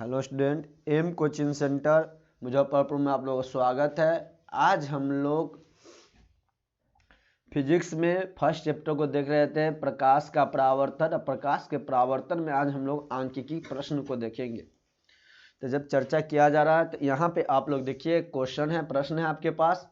Hello student, M coaching centre Muzaffarpur में आप लोगों का स्वागत है। आज हम लोग फिजिक्स में फर्स्ट चैप्टर को देख रहे थे, प्रकाश का परावर्तन। और प्रकाश के परावर्तन में आज हम लोग आंकिकी प्रश्न को देखेंगे। तो जब चर्चा किया जा रहा है तो यहाँ पे आप लोग देखिए, क्वेश्चन है, प्रश्न है आपके पास।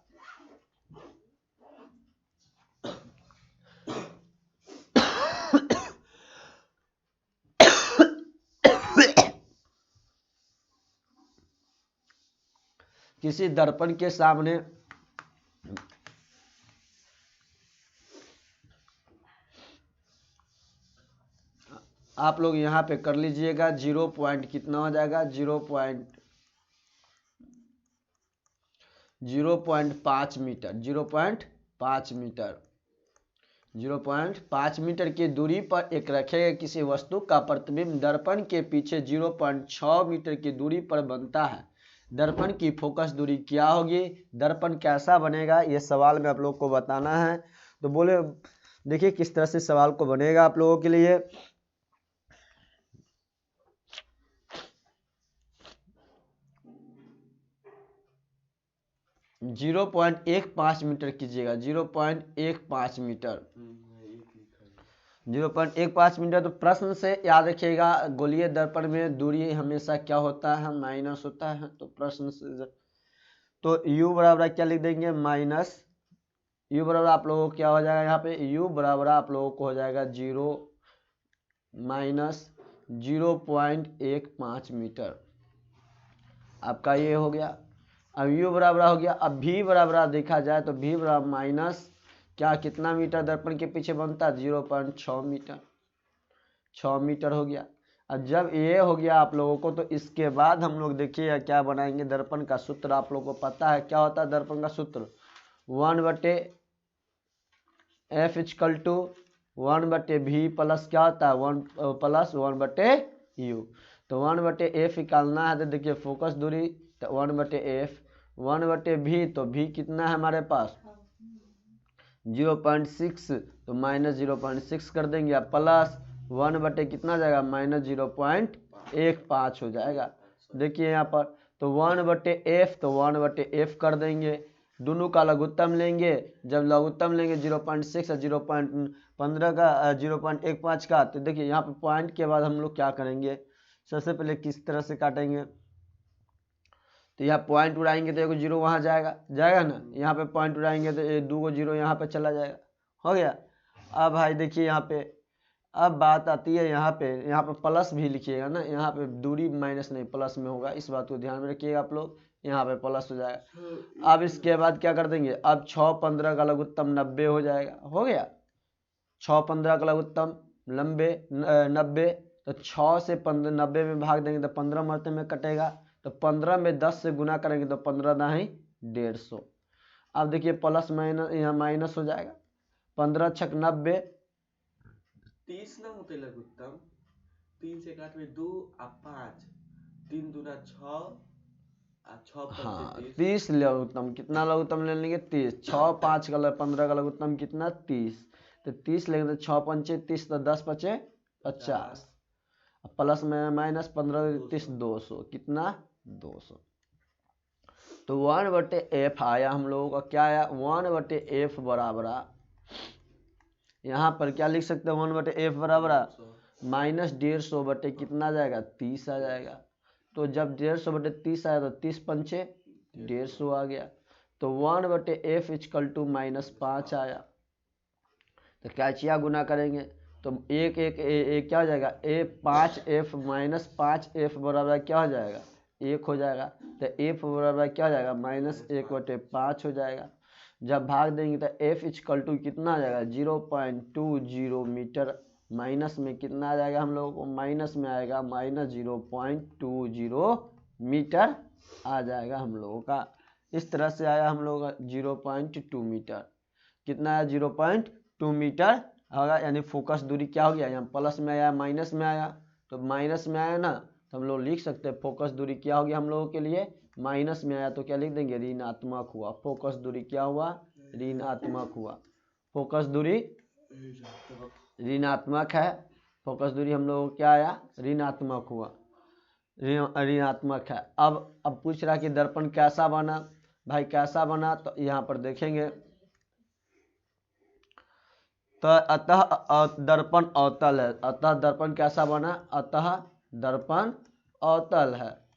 किसी दर्पण के सामने आप लोग यहाँ पे कर लीजिएगा 0 कितना हो जाएगा, 0.5 मीटर। 0.5 मीटर की दूरी पर एक रखे गए किसी वस्तु का प्रतिबिंब दर्पण के पीछे 0.6 मीटर की दूरी पर बनता है। दर्पण की फोकस दूरी क्या होगी, दर्पण कैसा बनेगा, ये सवाल में आप लोग को बताना है। तो बोले देखिए किस तरह से सवाल को बनेगा आप लोगों के लिए। 0.15 मीटर कीजिएगा, 0.15 मीटर। 0.15 मीटर। तो प्रश्न से याद रखिएगा, गोलीय दर्पण में दूरी हमेशा क्या होता है, माइनस होता है। तो प्रश्न से तो u बराबर क्या लिख देंगे, माइनस। u बराबर आप लोगों को क्या हो जाएगा, यहाँ पे u बराबर आप लोगों को हो जाएगा 0.15 मीटर। आपका ये हो गया। अब u बराबर हो गया। अब v बराबर देखा जाए तो v बराबर माइनस क्या, कितना मीटर दर्पण के पीछे बनता है, 0.6 मीटर। 6 मीटर हो गया। अब जब ये हो गया आप लोगों को, तो इसके बाद हम लोग देखिए क्या बनाएंगे। दर्पण का सूत्र आप लोगों को पता है क्या होता है। दर्पण का सूत्र 1/f=1/v प्लस क्या होता है, 1 प्लस 1/u। तो 1/f निकालना है। तो देखिए फोकस दूरी 1/f, 1/v। तो v कितना है हमारे पास 0.6, तो माइनस 0.6 कर देंगे। अब प्लस 1/, कितना जाएगा, माइनस 0.15 हो जाएगा। देखिए यहाँ पर तो 1/f, तो 1/f कर देंगे। दोनों का लघुत्तम लेंगे। जब लघुत्तम लेंगे 0.6 और 0.15 का 0.15 का, तो देखिए यहाँ पर पॉइंट के बाद हम लोग क्या करेंगे, सबसे पहले किस तरह से काटेंगे। तो यहाँ पॉइंट उड़ाएंगे तो 1 जीरो वहाँ जाएगा ना। यहाँ पे पॉइंट उड़ाएंगे तो 2 जीरो यहाँ पे चला जाएगा। हो गया। अब भाई देखिए यहाँ पे अब बात आती है यहाँ पे प्लस भी लिखिएगा ना। यहाँ पे दूरी माइनस नहीं प्लस में होगा, इस बात को ध्यान में रखिएगा आप लोग। यहाँ पे प्लस हो जाएगा। अब इसके बाद क्या कर देंगे, अब 6-15 का लघुत्तम 90 हो जाएगा। हो गया। 6-15 का लघुत्तम 90। तो 6 से 90 में भाग देंगे तो 15 मरते में कटेगा। तो 15 में 10 से गुना करेंगे तो 15 ना ही 150। अब देखिए प्लस माइनस यहाँ माइनस हो जाएगा। 15 छक 90, 30 ना होते लघुत्तम। 3 से काट में 2 और 5, 3 दूना 6 और 6 हाँ 30 लघुत्तम। कितना लघुत्तम ले लेंगे, 30। 6 5 का 15 का लघुत्तम कितना, 30। तो 30 लेंगे तो 6 पंचे 30, तो 10 पचे 50। प्लस में माइनस 15 30 200, कितना 200। तो 1/f आया हम लोगों का, क्या आया 1/f बराबर, यहाँ पर क्या लिख सकते हैं, 1/f बराबर माइनस 150 कितना जाएगा, 30 आ जाएगा। तो जब 150/30 आया तो 30 पंचे 150 आ गया। तो 1/f = -5 आया। तो क्या चिया गुना करेंगे तो एक क्या हो जाएगा, 5f - 5f बराबर क्या हो जाएगा, 1 हो जाएगा। तो f बराबर क्या हो जाएगा, -1/5 हो जाएगा। जब भाग देंगे तो f = कितना आ जाएगा, 0.20 मीटर। माइनस में कितना आ जाएगा हम लोगों को, माइनस में आएगा -0.20 मीटर आ जाएगा हम लोगों का। इस तरह से आया हम लोगों का 0.2 मीटर। कितना आया, 0.2 मीटर होगा। यानी फोकस दूरी क्या हो गया, यहाँ प्लस में आया माइनस में आया। तो माइनस में आया ना, तो हम लोग लिख सकते हैं फोकस दूरी क्या होगी हम लोगों के लिए, माइनस में आया तो क्या लिख देंगे, ऋणात्मक हुआ। फोकस दूरी क्या हुआ, ऋणात्मक हुआ। फोकस दूरी ऋणात्मक है। फोकस दूरी हम लोगों को क्या आया, ऋणात्मक हुआ। ऋणात्मक है। अब पूछ रहा कि दर्पण कैसा बना। भाई कैसा बना, तो यहाँ पर देखेंगे तो अतः दर्पण अवतल है। अतः दर्पण कैसा बना, अतः दर्पण अवतल है।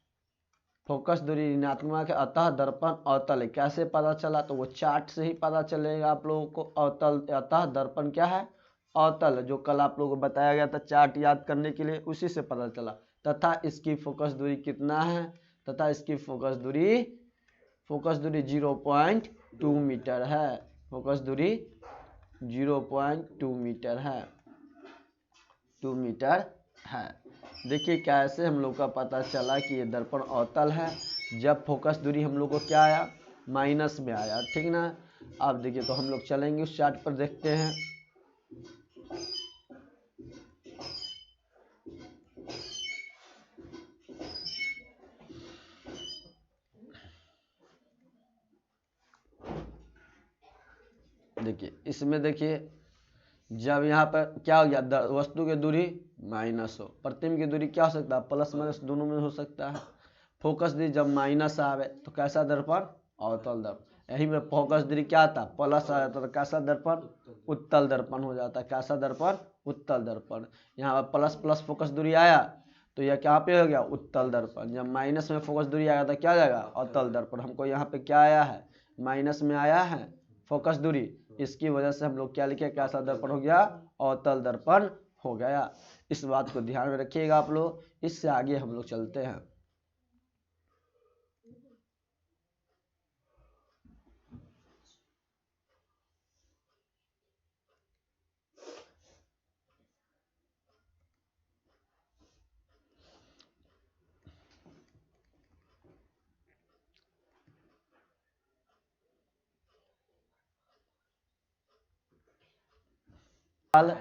फोकस दूरी ऋणात्मक है, अतः दर्पण अवतल है। कैसे पता चला, तो वो चार्ट से ही पता चलेगा आप लोगों को। अवतल, अतः दर्पण क्या है, अवतल है। जो कल आप लोगों को बताया गया था चार्ट याद करने के लिए, उसी से पता चला। तथा इसकी फोकस दूरी कितना है, तथा इसकी फोकस दूरी 0.2 मीटर है। फोकस दूरी 0.2 मीटर है, 2 मीटर है। देखिए कैसे हम लोग का पता चला कि ये दर्पण अवतल है, जब फोकस दूरी हम लोग को क्या आया, माइनस में आया, ठीक ना। अब देखिए तो हम लोग चलेंगे उस चार्ट पर, देखते हैं। देखिए इसमें देखिए, जब यहाँ पर क्या हो गया, वस्तु की दूरी माइनस हो, प्रतिबिंब की दूरी क्या हो सकता है, प्लस माइनस दोनों में हो सकता है। फोकस दूरी जब माइनस आवे तो कैसा दर्पण, अवतल दर्पण। यही में फोकस दूरी क्या आता, प्लस आ जाता, तो कैसा दर्पण, उत्तल दर्पण हो जाता है। कैसा दर्पण, उत्तल दर्पण। यहाँ पर प्लस प्लस फोकस दूरी आया तो यह क्या पे हो गया, उत्तल दर्पण। जब माइनस में फोकस दूरी आएगा तो क्या जाएगा, अवतल दर्पण। हमको यहाँ पे क्या आया है, माइनस में आया है फोकस दूरी, इसकी वजह से हम लोग क्या लिखे, कैसा दर्पण हो गया, अवतल दर्पण हो गया। इस बात को ध्यान में रखिएगा आप लोग। इससे आगे हम लोग चलते हैं। पानी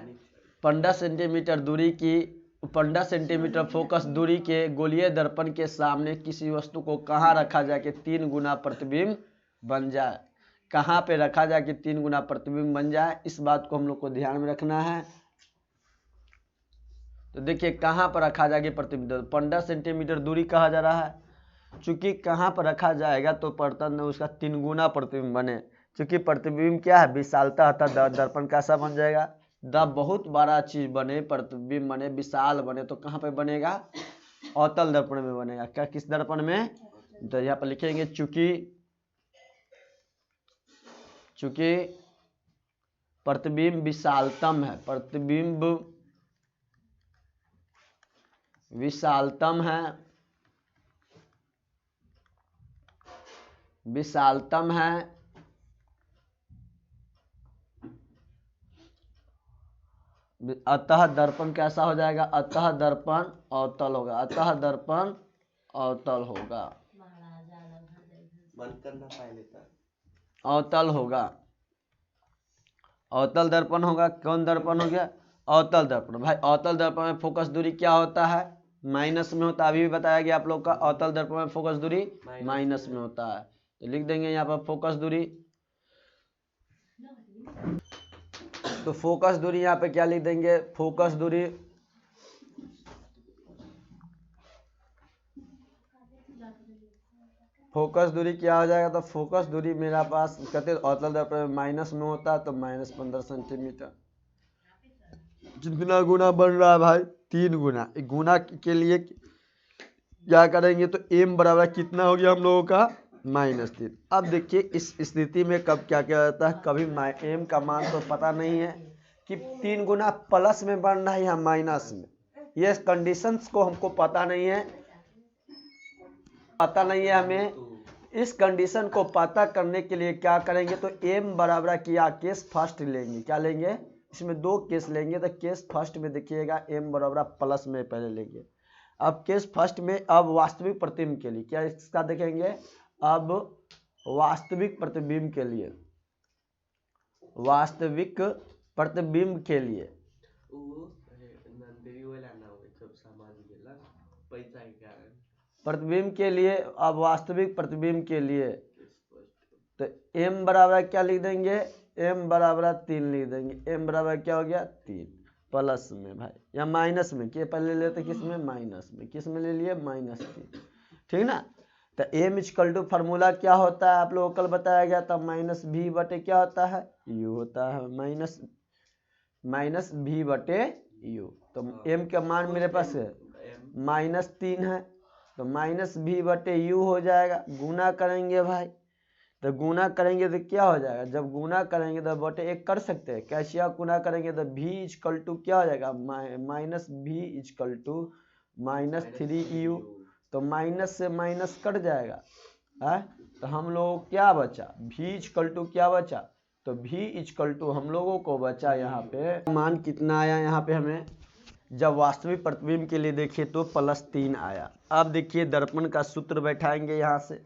15 सेंटीमीटर दूरी की 15 सेंटीमीटर फोकस दूरी के गोलीय दर्पण के सामने किसी वस्तु को कहाँ रखा जाए कि 3 गुना प्रतिबिंब बन जाए। कहाँ पे रखा जाए कि 3 गुना प्रतिबिंब बन जाए, इस बात को हम लोग को ध्यान में रखना है। तो देखिए कहाँ पर रखा जाएगा प्रतिबिंब, 15 सेंटीमीटर दूरी कहा जा रहा है। चूंकि कहाँ पर रखा जाएगा तो बर्तन में उसका 3 गुना प्रतिबिंब बने। चूंकि प्रतिबिंब क्या है, विशालता अर्थात दर्पण कैसा बन जाएगा, जब बहुत बड़ा चीज बने, प्रतिबिंब बने, विशाल बने, तो कहाँ पे बनेगा, अवतल दर्पण में बनेगा। क्या, किस दर्पण में, तो यहाँ पर लिखेंगे चूंकि प्रतिबिंब विशालतम है, प्रतिबिंब विशालतम है, विशालतम है, अतः दर्पण कैसा हो जाएगा, अतः दर्पण अवतल होगा, अतः दर्पण अवतल होगा, बंद करना पहले था, अवतल होगा, अवतल दर्पण होगा। कौन दर्पण हो गया, अवतल दर्पण। भाई अवतल दर्पण में फोकस दूरी क्या होता है, माइनस में होता है। अभी भी बताया गया आप लोग का, अवतल दर्पण में फोकस दूरी माइनस में होता है। तो लिख देंगे यहाँ पर फोकस दूरी। तो फोकस दूरी यहाँ पे क्या लिख देंगे, फोकस दूरी क्या हो जाएगा, तो फोकस दूरी मेरा पास कहते अवतल दर्पण में माइनस में होता है, तो -15 सेंटीमीटर। कितना गुना बन रहा है भाई, 3 गुना। गुना के लिए क्या करेंगे, तो m बराबर कितना हो गया हम लोगों का, -3। अब देखिए इस स्थिति में कब क्या क्या होता है, कभी m का मान तो पता नहीं है कि 3 गुना प्लस में बन रहा है या माइनस में, ये कंडीशंस को हमको पता नहीं है, हमें इस कंडीशन को पता करने के लिए क्या करेंगे, तो m बराबर किया केस फर्स्ट लेंगे। क्या लेंगे, इसमें 2 केस लेंगे, तो केस फर्स्ट में देखिएगा m बराबर प्लस में पहले लेंगे। अब केस फर्स्ट में अब वास्तविक प्रतिबिंब के लिए क्या इसका देखेंगे, अब वास्तविक प्रतिबिंब के लिए, वास्तविक प्रतिबिंब के लिए प्रतिबिंब के लिए, अब वास्तविक प्रतिबिंब के लिए तो m बराबर क्या लिख देंगे, m बराबर 3 लिख देंगे। m बराबर क्या हो गया, 3। प्लस में भाई, या माइनस में, के पहले लेते किस में, माइनस में, किस में ले लिए, माइनस की, ठीक ना। तो एम इक्वल टू फार्मूला क्या होता है, आप लोगों को कल बताया गया था, माइनस भी बटे क्या होता है, यू होता है, माइनस भी बटे यू। तो एम का मान मेरे पास है -3 है, तो माइनस भी बटे यू हो जाएगा। गुना करेंगे भाई, तो गुना करेंगे तो क्या हो जाएगा, जब गुना करेंगे तो बटे 1 कर सकते हैं, कैसे गुना करेंगे तो v इक्वल टू क्या हो जाएगा, माइनस भी इक्वल टू -3u, तो माइनस से माइनस कट जाएगा है, तो हम लोगों को क्या बचा, v इक्वल टू क्या बचा, तो v इक्वल टू हम लोगों को बचा यहाँ पे मान कितना आया, यहाँ पे हमें जब वास्तविक प्रतिबिंब के लिए देखिए तो +3 आया। अब देखिए दर्पण का सूत्र बैठाएंगे यहाँ से,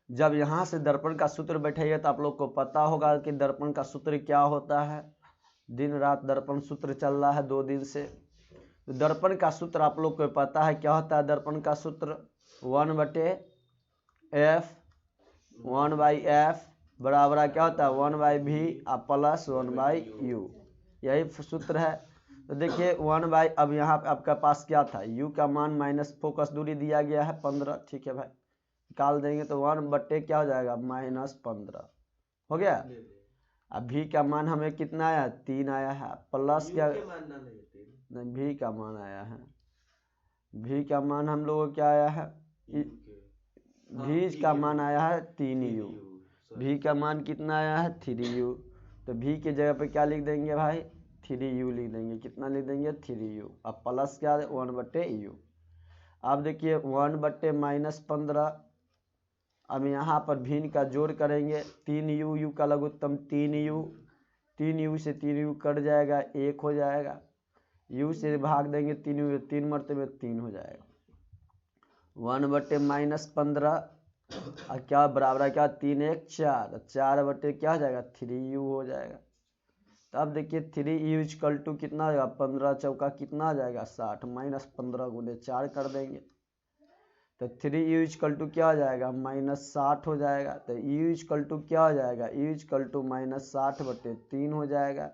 जब यहाँ से दर्पण का सूत्र बैठाइए तो आप लोग को पता होगा कि दर्पण का सूत्र क्या होता है, दिन रात दर्पण सूत्र चल रहा है 2 दिन से। तो दर्पण का सूत्र आप लोग को पता है क्या होता है, दर्पण का सूत्र 1/f 1/f बराबर क्या होता है 1/v प्लस 1/u, यही सूत्र है। तो देखिए 1/, अब यहाँ पे आपका पास क्या था, u का मान माइनस फोकस दूरी दिया गया है 15, ठीक है भाई, निकाल देंगे तो 1 बटे क्या हो जाएगा -15 हो गया। अब v का मान हमें कितना आया, 3 आया है, प्लस क्या, नहीं v का मान आया है, v का मान हम लोगों को क्या आया है, v का मान आया है 3u, v का मान कितना आया है 3u, तो v की जगह पे क्या लिख देंगे भाई 3u लिख देंगे, कितना लिख देंगे 3u, अब प्लस क्या 1/u। अब देखिए 1/-15, अब यहाँ पर भिन्न का जोड़ करेंगे, 3u, u का लघुत्तम 3u, 3u से 3u कट जाएगा 1 हो जाएगा, u से भाग देंगे 3u, 3 मरतबे 3 हो जाएगा, 1/-15 और क्या बराबर क्या 3 1 4, 4 बटे क्या हो जाएगा 3u हो जाएगा। तो अब देखिए 3u इक्वल टू कितना हो जाएगा, 15 चौका कितना आ जाएगा 60, -15 गुने 4 कर देंगे, तो 3u इक्वल टू क्या हो जाएगा -60 हो जाएगा। तो u इक्वल टू क्या हो जाएगा, u इक्वल टू -60/3 हो जाएगा,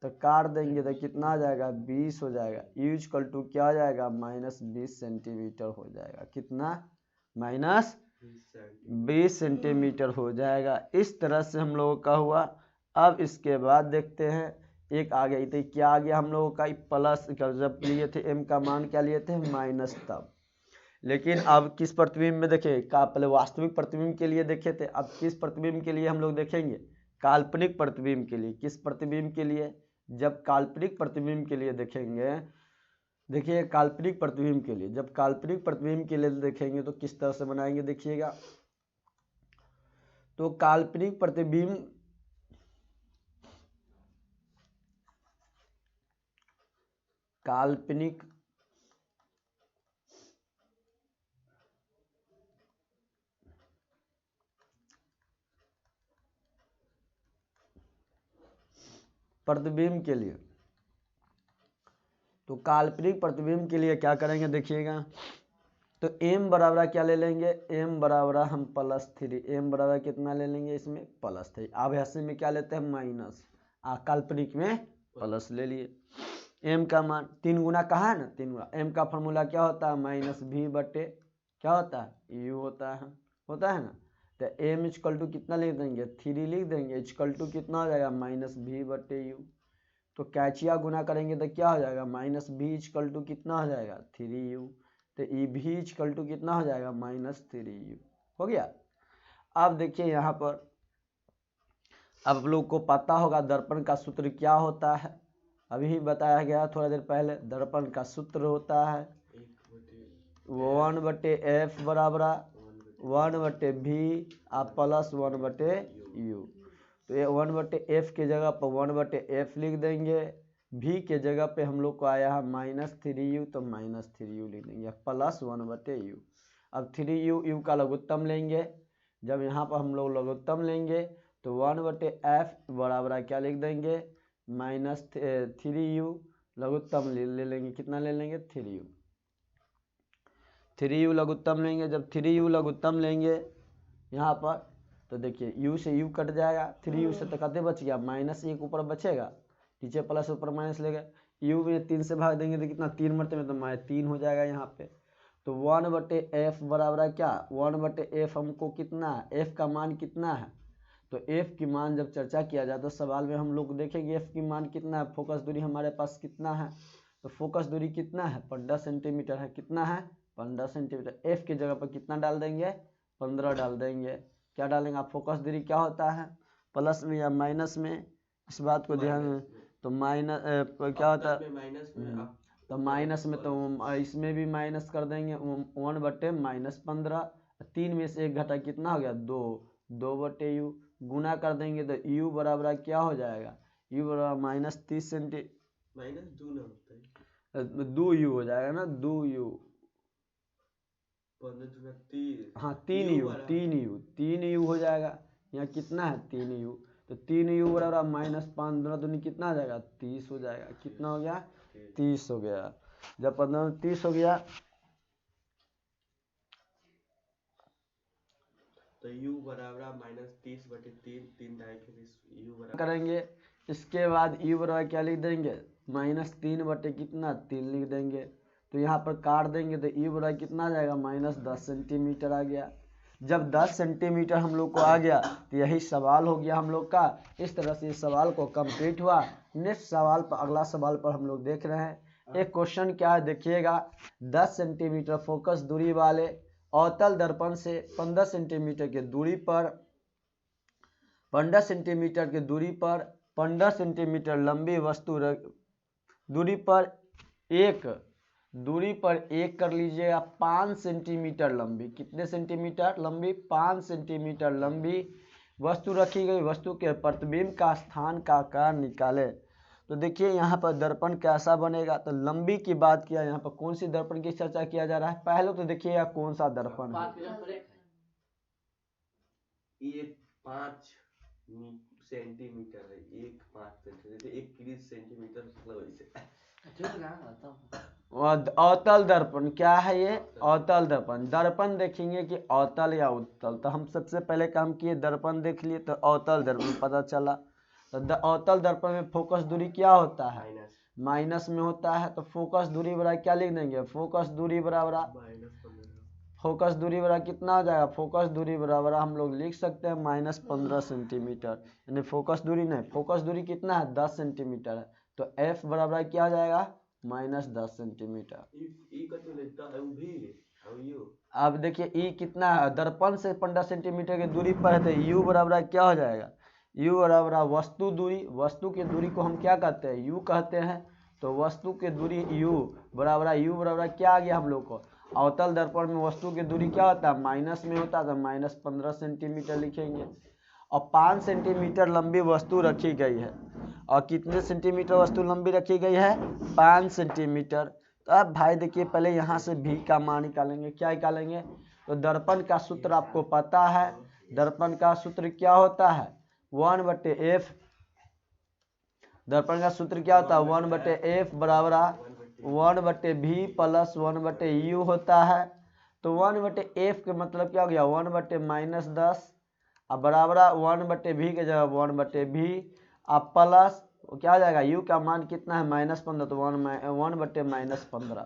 तो काट देंगे तो कितना आ जाएगा 20 हो जाएगा, u इक्वल टू क्या हो जाएगा -20 सेंटीमीटर हो जाएगा, कितना -20 सेंटीमीटर हो जाएगा। इस तरह से हम लोगों का हुआ। अब इसके बाद देखते हैं एक आ गई थी, क्या आ गया हम लोगों का प्लस, जब लिए थे m का मान क्या लिए थे माइनस, तब लेकिन अब किस प्रतिबिंब में देखे का, पहले वास्तविक प्रतिबिंब के लिए देखे थे, अब किस प्रतिबिंब के लिए हम लोग देखेंगे, काल्पनिक प्रतिबिंब के लिए। किस प्रतिबिंब के लिए, जब काल्पनिक प्रतिबिंब के लिए देखेंगे, देखिए काल्पनिक प्रतिबिंब के लिए, जब काल्पनिक प्रतिबिंब के लिए देखेंगे तो किस तरह से बनाएंगे देखिएगा। तो काल्पनिक प्रतिबिंब, काल्पनिक प्रतिबिंब के लिए, तो काल्पनिक प्रतिबिंब के लिए क्या करेंगे देखिएगा। तो m बराबर क्या ले लेंगे, m बराबर हम +3, m बराबर कितना ले लेंगे इसमें +3, आभासी में क्या लेते हैं माइनस, काल्पनिक में प्लस ले लिए। m का मान 3 गुना कहा है ना, 3 गुना, m का फॉर्मूला क्या होता है -v बटे क्या होता है u होता है ना। तो m इक्वल टू कितना लिख देंगे 3 लिख देंगे, इक्वल टू कितना हो जाएगा -v बटे u। तो कैचिया गुना करेंगे तो क्या हो जाएगा -v इक्वल टू कितना हो जाएगा 3u, तो v इक्वल टू कितना हो जाएगा -3u हो गया। अब देखिए यहाँ पर आप लोग को पता होगा दर्पण का सूत्र क्या होता है, अभी बताया गया थोड़ा देर पहले, दर्पण का सूत्र होता है 1/f बराबर 1/v प्लस 1/u। तो ये 1/f के जगह पर 1/f लिख देंगे, v के जगह पे हम लोग को आया है -3u, तो -3u लिख देंगे प्लस 1/u। अब 3u u का लघुत्तम लेंगे, जब यहाँ पर हम लोग लघुत्तम लेंगे तो 1/f बराबर क्या लिख देंगे -3u, लघुत्तम ले लेंगे, कितना ले लेंगे 3u लघुत्तम लेंगे। जब 3u लघुत्तम लेंगे यहाँ पर तो देखिए u से u कट जाएगा, 3u से तो कते बच गया -1 ऊपर बचेगा, नीचे प्लस ऊपर माइनस ले गए, यू में 3 से भाग देंगे तो कितना 3 मरते में तो -3 हो जाएगा यहाँ पे। तो 1/f बराबर है क्या 1/f हमको कितना है, f का मान कितना है, तो f की मान जब चर्चा किया जाए तो सवाल में हम लोग देखेंगे f की मान कितना है, फोकस दूरी हमारे पास कितना है, तो फोकस दूरी कितना है 15 सेंटीमीटर है, कितना है 15 सेंटीमीटर। f की जगह पर कितना डाल देंगे 15 डाल देंगे। क्या डालेंगे आप, फोकस दूरी क्या होता है प्लस में या माइनस में, इस बात को ध्यान में, तो माइनस क्या होता है तो माइनस में, तो इसमें भी माइनस कर देंगे 1/-15, 3 में से 1 घटा कितना हो गया 2, 2/u गुना कर देंगे तो u बराबर क्या हो जाएगा, u बराबर -30 सेंटी -2u हो जाएगा ना 2u, हाँ 3u हो जाएगा। यहाँ कितना है 3u, तो 3u बराबर -5 दूनी कितना हो जाएगा 30 हो जाएगा। कितना हो गया 30 हो गया। जब 15 30 हो गया तो u बराबर -30/3 3 u बराबर करेंगे। इसके बाद u बराबर क्या लिख देंगे -3 कितना 3 लिख देंगे। तो यहाँ पर काट देंगे तो u बराबर कितना आ जाएगा -10 सेंटीमीटर आ गया। जब 10 सेंटीमीटर हम लोग को आ गया तो यही सवाल हो गया हम लोग का। इस तरह से इस सवाल को कंप्लीट हुआ। नेक्स्ट सवाल पर, अगला सवाल पर हम लोग देख रहे हैं। एक क्वेश्चन क्या है देखिएगा, 10 सेंटीमीटर फोकस दूरी वाले अवतल दर्पण से 15 सेंटीमीटर की दूरी पर 15 सेंटीमीटर की दूरी पर 15 सेंटीमीटर लंबी वस्तु दूरी पर एक कर लीजिएगा 5 सेंटीमीटर लंबी, कितने सेंटीमीटर लंबी 5 सेंटीमीटर लंबी वस्तु रखी गई। वस्तु के प्रतिबिंब का स्थान का आकार निकाले। तो देखिए यहाँ पर दर्पण कैसा बनेगा, तो लंबी की बात किया, यहाँ पर कौन सी दर्पण की चर्चा किया जा रहा है, पहले तो देखिएगा कौन सा दर्पण है, ये 5 सेंटीमीटर है, 1 सेंटीमीटर अवतल दर्पण क्या है, ये अवतल दर्पण। दर्पण देखेंगे कि अवतल या उत्तल, तो हम सबसे पहले काम किए दर्पण देख लिए तो अवतल दर्पण पता चला। तो अवतल दर्पण में फोकस दूरी क्या होता है माइनस में होता है। तो फोकस दूरी बराबर क्या लिख देंगे, फोकस दूरी बराबर कितना हो जाएगा, फोकस दूरी बराबर हम लोग लिख सकते हैं -15 सेंटीमीटर, यानी फोकस दूरी नहीं, फोकस दूरी कितना है 10 सेंटीमीटर है। तो f बराबर क्या हो जाएगा -10 सेंटीमीटर। अब देखिए ई कितना है, दर्पण से 15 सेंटीमीटर की दूरी पर है, तो u बराबर क्या हो जाएगा, u बराबर वस्तु दूरी, वस्तु की दूरी को हम क्या कहते हैं u कहते हैं। तो वस्तु की दूरी u बराबर क्या आ गया हम लोग को, अवतल दर्पण में वस्तु की दूरी क्या होता है माइनस में होता है, तो -15 सेंटीमीटर लिखेंगे। और 5 सेंटीमीटर लंबी वस्तु रखी गई है, और कितने सेंटीमीटर वस्तु लंबी रखी गई है 5 सेंटीमीटर। तो अब भाई देखिए पहले यहाँ से भी का मान निकालेंगे। क्या निकालेंगे, तो दर्पण का सूत्र आपको पता है, दर्पण का सूत्र क्या होता है 1/f, दर्पण का सूत्र क्या होता है 1/f बराबर 1/v प्लस 1/u होता है। तो 1/f के मतलब क्या हो गया 1/-10 अब बराबर 1/v के जगह 1/v अब प्लस क्या हो जाएगा u का मान कितना है -15, तो 1/-15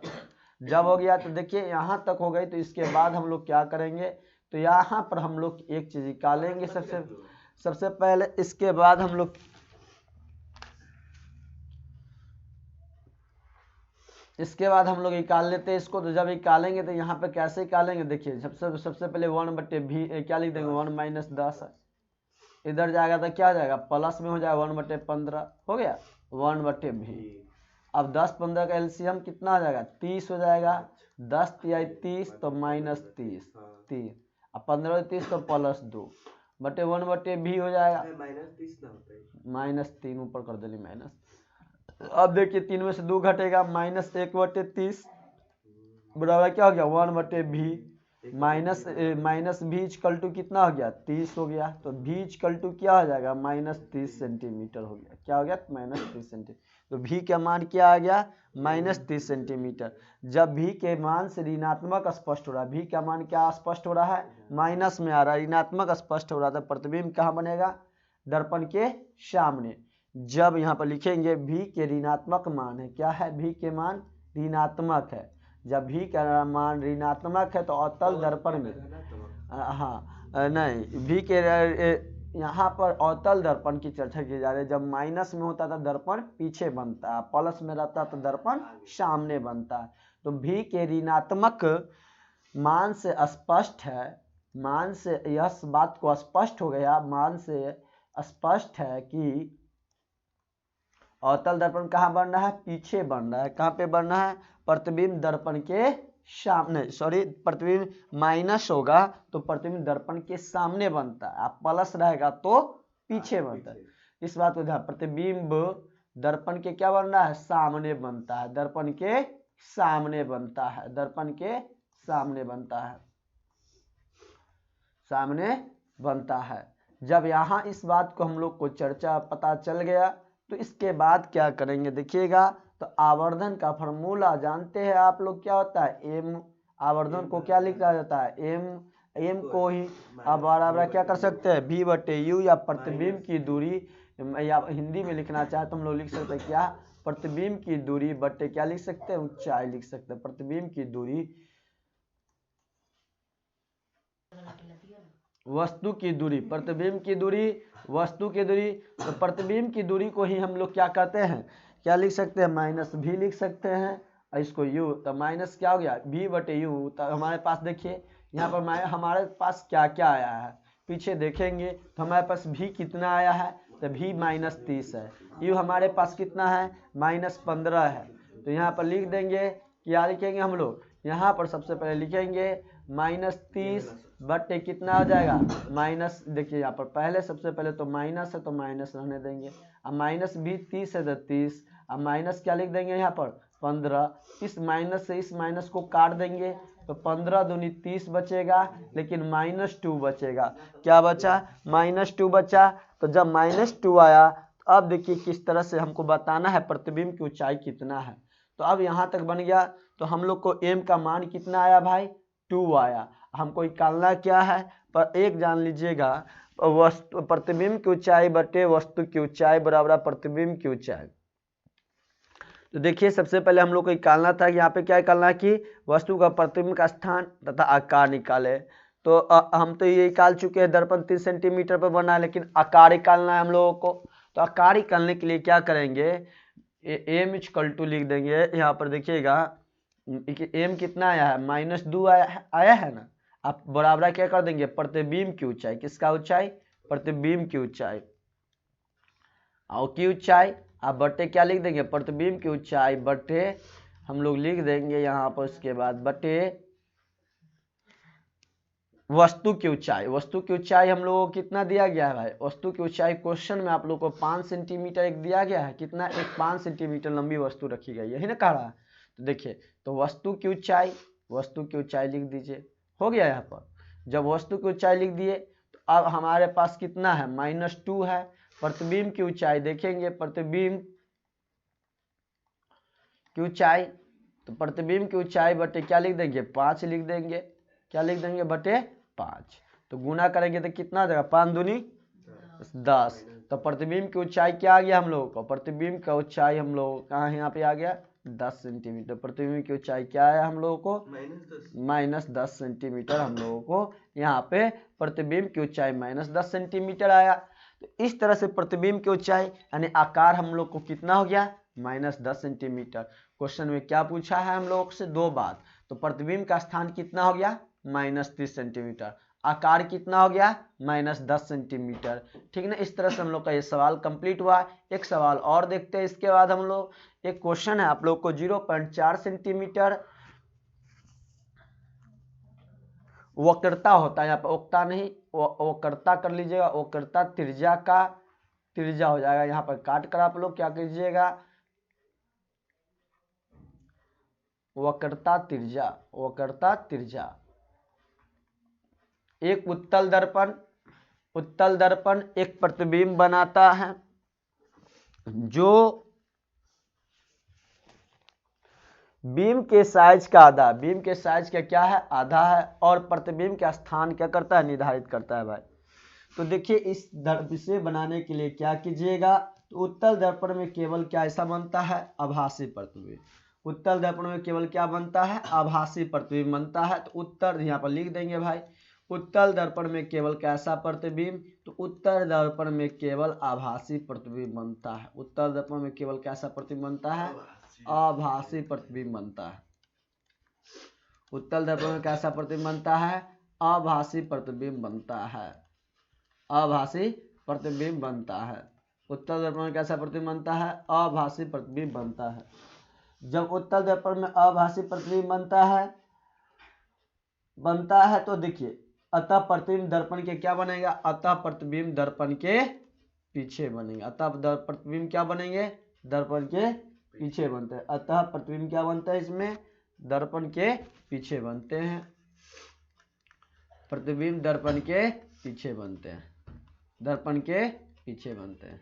जब हो गया। तो देखिए यहाँ तक हो गई। तो इसके बाद हम लोग क्या करेंगे, तो यहाँ पर हम लोग एक चीज निकालेंगे सबसे पहले। इसके बाद हम लोग निकाल लेते हैं इसको। तो जब निकालेंगे तो यहाँ पे कैसे निकालेंगे, देखिए सबसे पहले 1/v क्या लिख देंगे 1-10 इधर जाएगा तो क्या जाएगा प्लस में हो जाएगा 1/15 हो गया 1/v। अब 10-15 का एलसीएम कितना हो जाएगा 30 हो जाएगा, 10 या 30 तो -30 3, अब 15-30 तो +2 बटे 1/v हो जाएगा -3 ऊपर कर देली माइनस। अब देखिए 3 में से 2 घटेगा -1/30 बराबर क्या हो गया 1/v minus v equal to कितना हो गया 30 हो गया। तो v इक्वल टू क्या हो जाएगा -30 सेंटीमीटर हो गया। क्या हो गया -30 सेंटीमीटर। तो v का मान क्या आ गया -30 सेंटीमीटर। जब v के मान से ऋणात्मक स्पष्ट हो रहा है, v का मान क्या स्पष्ट हो रहा है माइनस में आ रहा है, ऋणात्मक स्पष्ट हो रहा है, तो प्रतिबिंब कहाँ बनेगा दर्पण के सामने। जब यहाँ पर लिखेंगे v के ऋणात्मक मान है, क्या है v के मान ऋणात्मक है, जब v का मान ऋणात्मक है तो अवतल दर्पण में नहीं v के यहाँ पर अवतल दर्पण की चर्चा की जा रही है। जब माइनस में होता था दर्पण पीछे बनता है, प्लस में रहता तो दर्पण सामने बनता है। तो v के ऋणात्मक मान से स्पष्ट है, मान से यह बात को स्पष्ट हो गया, मान से स्पष्ट है कि अवतल दर्पण कहाँ बन रहा है, पीछे बन रहा है। कहाँ पे बन रहा है, प्रतिबिंब दर्पण के सामने, सॉरी प्रतिबिंब माइनस होगा तो प्रतिबिंब दर्पण के सामने बनता है, आप प्लस रहेगा तो पीछे बनता है। इस बात को ध्यान, प्रतिबिंब दर्पण के क्या बन रहा है, सामने बनता है, दर्पण के सामने बनता है, दर्पण के सामने बनता है, सामने बनता है। जब यहाँ इस बात को हम लोग को चर्चा पता चल गया तो इसके बाद क्या करेंगे देखिएगा, तो आवर्धन का फॉर्मूला जानते हैं आप लोग, क्या होता है m, आवर्धन को क्या लिखा जाता है m को ही अब बराबर क्या कर सकते हैं v बटे u, या प्रतिबिंब की दूरी, या हिंदी में लिखना चाहे तो हम लोग लिख सकते हैं क्या, प्रतिबिंब की दूरी बटे क्या लिख सकते हैं, ऊंचाई लिख सकते हैं। प्रतिबिंब की दूरी, वस्तु की दूरी, प्रतिबिंब की दूरी, वस्तु की दूरी, तो प्रतिबिंब की दूरी को ही हम लोग क्या कहते हैं, क्या लिख सकते हैं, माइनस भी लिख सकते हैं, और इसको u, तो माइनस क्या हो गया v बटे u। तो हमारे पास देखिए यहाँ पर हमारे पास क्या क्या आया है, पीछे देखेंगे तो हमारे पास v कितना आया है, तो v -30 है, u हमारे पास कितना है -15 है। तो यहाँ पर लिख देंगे, क्या लिखेंगे हम लोग, यहाँ पर सबसे पहले लिखेंगे -30 बटे कितना हो जाएगा माइनस, देखिए यहाँ पर पहले सबसे पहले तो माइनस है तो माइनस रहने देंगे, अब माइनस भी 30 है तो 30, अब माइनस क्या लिख देंगे यहाँ पर 15, इस माइनस से इस माइनस को काट देंगे तो 15 दूनी 30 बचेगा, लेकिन -2 बचेगा, क्या बचा -2 बचा। तो जब -2 आया तो अब देखिए किस तरह से हमको बताना है प्रतिबिंब की ऊंचाई कितना है। तो अब यहाँ तक बन गया, तो हम लोग को m का मान कितना आया भाई 2 आया, हमको निकालना क्या है, पर एक जान लीजिएगा, वस्तु प्रतिबिंब की ऊंचाई बटे वस्तु की ऊंचाई बराबर प्रतिबिंब की ऊंचाई। तो देखिए सबसे पहले हम लोग को निकालना था, यहाँ पे क्या निकालना है कि वस्तु का प्रतिबिंब का स्थान तथा आकार निकाले। तो हम तो ये निकाल चुके हैं, दर्पण 3 सेंटीमीटर पर बना है, लेकिन आकार निकालना है हम लोगों को। तो आकार निकालने के लिए क्या करेंगे, m = लिख देंगे, यहाँ पर देखिएगा m कितना आया है -2 आया है ना, आप बराबर क्या कर देंगे प्रतिबिंब की ऊंचाई, किसका ऊंचाई, प्रतिबिंब की ऊंचाई, और की ऊंचाई आप बटे क्या लिख देंगे, प्रतिबिंब की ऊंचाई बटे हम लोग लिख देंगे यहाँ पर, उसके बाद बटे वस्तु की ऊंचाई। वस्तु की ऊंचाई हम लोगों को कितना दिया गया है भाई, वस्तु की ऊंचाई क्वेश्चन में आप लोग को 5 सेंटीमीटर एक दिया गया है, कितना, एक 5 सेंटीमीटर लंबी वस्तु रखी गई है, यही ना कह रहा है। तो देखिए, तो वस्तु की ऊंचाई, वस्तु की ऊंचाई लिख दीजिए, हो गया यहाँ पर। जब वस्तु की ऊंचाई लिख दिए तो अब हमारे पास कितना है -2 है। प्रतिबिंब की ऊंचाई देखेंगे, प्रतिबिंब की ऊंचाई, तो प्रतिबिंब की ऊंचाई बटे क्या लिख देंगे 5 लिख देंगे, क्या लिख देंगे बटे 5। तो गुना करेंगे तो कितना आ जाएगा 5 दूनी 10। तो प्रतिबिंब की ऊंचाई क्या आ गया हम लोगों को, प्रतिबिंब का ऊंचाई हम लोग कहाँ यहाँ पे आ गया 10 सेंटीमीटर। प्रतिबिंब की ऊंचाई क्या आया हम लोगों को -10 सेंटीमीटर, हम लोगों को यहाँ पे प्रतिबिंब की ऊंचाई -10 सेंटीमीटर आया। तो इस तरह से प्रतिबिंब की ऊंचाई यानी आकार हम लोग को कितना हो गया -10 सेंटीमीटर। क्वेश्चन में क्या पूछा है हम लोग से, 2 बात, तो प्रतिबिंब का स्थान कितना हो गया -30 सेंटीमीटर, आकार कितना हो गया -10 सेंटीमीटर, ठीक ना। इस तरह से हम लोग का ये सवाल कंप्लीट हुआ। एक सवाल और देखते हैं, इसके बाद हम लोग एक क्वेश्चन है आप लोग को 0.4 सेंटीमीटर वक्रता होता है, यहाँ पर वक्ता नहीं वक्रता कर लीजिएगा, वक्रता त्रिज्या का त्रिज्या हो जाएगा, यहाँ पर काट कर आप लोग क्या कीजिएगा वक्रता त्रिज्या, वक्रता त्रिज्या। एक उत्तल दर्पण एक प्रतिबिंब बनाता है जो बीम के साइज का आधा, बीम के साइज का क्या है आधा है, और प्रतिबिंब का स्थान क्या करता है निर्धारित करता है भाई। तो देखिए इसे बनाने के लिए क्या कीजिएगा, तो उत्तल दर्पण में केवल क्या ऐसा बनता है, आभासी प्रतिबिंब। उत्तल दर्पण में केवल क्या बनता है, आभासी प्रतिबिंब बनता है। तो उत्तर यहाँ पर लिख देंगे भाई, उत्तल दर्पण में केवल कैसा प्रतिबिंब, तो उत्तल दर्पण में केवल आभासी प्रतिबिंब बनता है। उत्तल दर्पण में केवल कैसा प्रतिबिंब बनता है, आभासी प्रतिबिंब बनता है। उत्तल दर्पण में कैसा प्रतिबिंब बनता है, आभासी प्रतिबिंब बनता है, आभासी प्रतिबिंब बनता है। उत्तल दर्पण में कैसा प्रतिबिंब बनता है, आभासी प्रतिबिंब बनता है। जब उत्तल दर्पण में आभासी प्रतिबिंब बनता है तो देखिए अतः प्रतिबिंब दर्पण के क्या बनेगा, अतः प्रतिबिंब दर्पण के पीछे बनेगा। अतः प्रतिबिंब क्या बनेंगे, दर्पण के पीछे बनते हैं। अतः प्रतिबिंब क्या बनता है, इसमें दर्पण के पीछे बनते हैं। प्रतिबिंब दर्पण के पीछे बनते हैं, दर्पण के पीछे बनते हैं।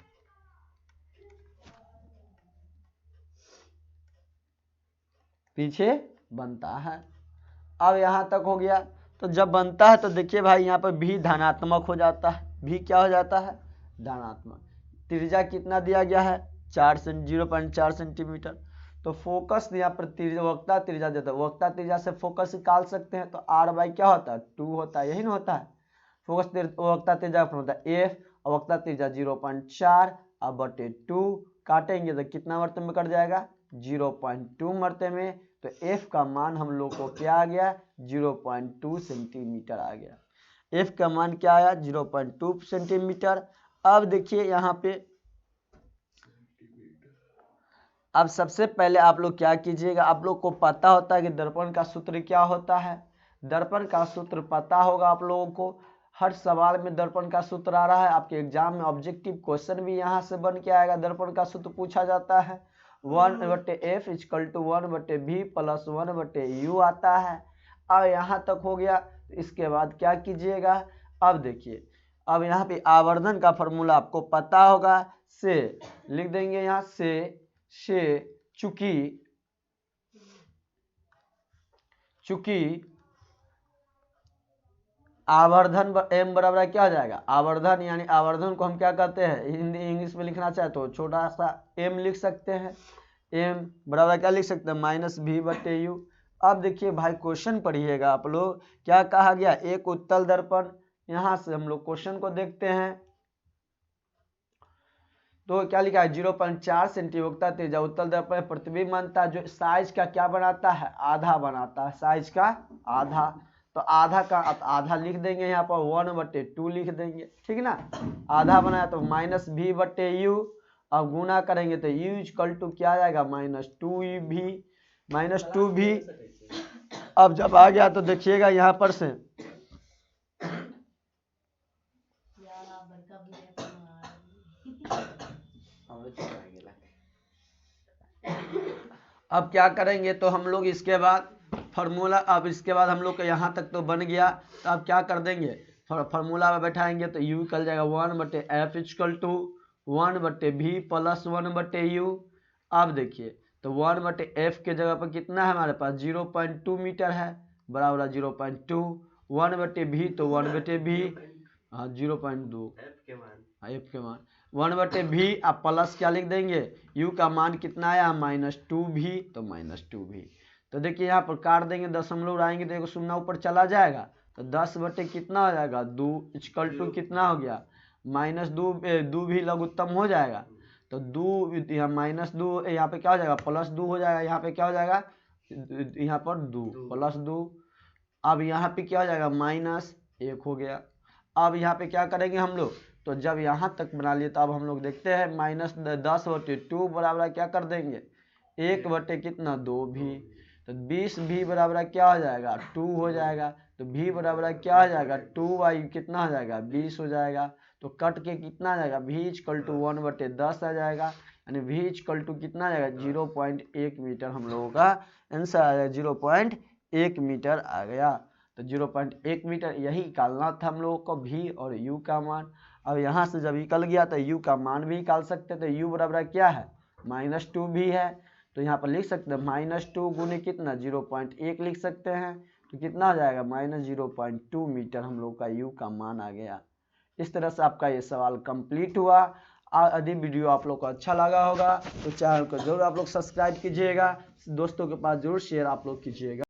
पीछे बनता है। अब यहां तक हो गया। तो जब बनता है तो देखिए भाई यहाँ पर भी धनात्मक हो जाता है। भी क्या हो जाता है, धनात्मक। त्रिज्या कितना दिया गया है, 0.4 सेंटीमीटर। तो फोकस यहाँ पर वक्ता त्रिज्या देता है, वक्ता त्रिज्या से फोकस निकाल सकते हैं। तो r बाई क्या होता है, 2 होता है, यही ना होता है। फोकस वक्ता त्रिज्या होता है f और वक्ता त्रिज्या 0.4 अब बटे 2 काटेंगे तो कितना मरते में कट जाएगा, 0.2 मरते में। तो f का मान हम लोग को क्या आ गया, 0.2 सेंटीमीटर आ गया। f का मान क्या आया, 0.2 सेंटीमीटर। अब देखिए यहाँ पे, अब सबसे पहले आप लोग क्या कीजिएगा, आप लोग को पता होता है कि दर्पण का सूत्र क्या होता है। दर्पण का सूत्र पता होगा आप लोगों को। हर सवाल में दर्पण का सूत्र आ रहा है। आपके एग्जाम में ऑब्जेक्टिव क्वेश्चन भी यहाँ से बन के आएगा, दर्पण का सूत्र पूछा जाता है। 1/f = 1/v प्लस 1/u आता है। अब यहाँ तक हो गया। इसके बाद क्या कीजिएगा, अब देखिए, अब यहाँ पे आवर्धन का फॉर्मूला आपको पता होगा। से लिख देंगे यहाँ से चूंकि आवर्धन m बराबर क्या हो जाएगा, आवर्धन यानी आवर्धन को हम क्या कहते हैं, हिंदी इंग्लिश में लिखना चाहे तो छोटा सा m लिख सकते हैं। m बराबर क्या लिख सकते हैं, -v/u। अब देखिए भाई क्वेश्चन पढ़िएगा आप लोग, क्या कहा गया, एक उत्तल दर्पण। यहां से हम लोग क्वेश्चन को देखते हैं। तो क्या लिखा है, 0.4 सेंटीमीटर त्रिज्या उत्तल दर्पण प्रतिबिंब बनता है, जो साइज का क्या बनाता है, आधा बनाता है, साइज का आधा। तो आधा का आधा लिख देंगे यहाँ पर 1/2 लिख देंगे, ठीक है ना। आधा बनाया तो -v/u। अब गुना करेंगे तो u क्या आ जाएगा, -2v। अब जब आ गया तो देखिएगा यहाँ पर से अब क्या करेंगे, तो हम लोग इसके बाद फार्मूला, अब इसके बाद हम लोग का यहाँ तक तो बन गया। तो अब क्या कर देंगे, फार्मूला में बैठाएंगे तो u निकल जाएगा 1/f = 1/v प्लस 1/u। अब देखिए तो 1/f के जगह पर कितना है हमारे पास, 0.2 मीटर है, बराबर 0.2। 1/v तो 1/v, हाँ 0.2 f के मान 1/v। अब प्लस क्या लिख देंगे, u का मान कितना आया, -2v, तो -2v। तो देखिए यहाँ पर काट देंगे, दशमलव आएंगे तो एक शून्य ऊपर चला जाएगा। तो 10 कितना हो जाएगा, 2 = कितना हो गया, -2 भी लघुत्तम हो जाएगा। तो 2 यहाँ -2, यहाँ पे क्या हो जाएगा, +2 हो जाएगा। यहाँ पे क्या हो जाएगा, यहाँ पर 2 +2। अब यहाँ पे क्या हो जाएगा, -1 हो गया। अब यहाँ पे क्या करेंगे हम लोग, तो जब यहाँ तक बना लिए तो अब हम लोग देखते हैं -10/2 बराबर क्या कर देंगे, 1/2v। तो 20v बराबर क्या हो जाएगा, 2 हो जाएगा। तो v बराबर क्या हो जाएगा, 2 कितना हो जाएगा, 20 हो जाएगा। तो कट के कितना आ जाएगा, v = 1/10 आ जाएगा। यानी v = कितना आ जाएगा, 0.1 मीटर हम लोगों का आंसर आ जाएगा, 0.1 मीटर आ गया। तो 0.1 मीटर यही निकालना था हम लोगों को, v और u का मान। अब यहाँ से जब निकल गया तो u का मान भी निकाल सकते हैं। तो u बराबर क्या है, -2v है। तो यहाँ पर लिख सकते हैं -2 गुने कितना, 0.1 लिख सकते हैं। तो कितना आ जाएगा, -0.2 मीटर हम लोग का u का मान आ गया। इस तरह से आपका ये सवाल कंप्लीट हुआ। यदि वीडियो आप लोग को अच्छा लगा होगा तो चैनल को जरूर आप लोग सब्सक्राइब कीजिएगा, दोस्तों के पास जरूर शेयर आप लोग कीजिएगा।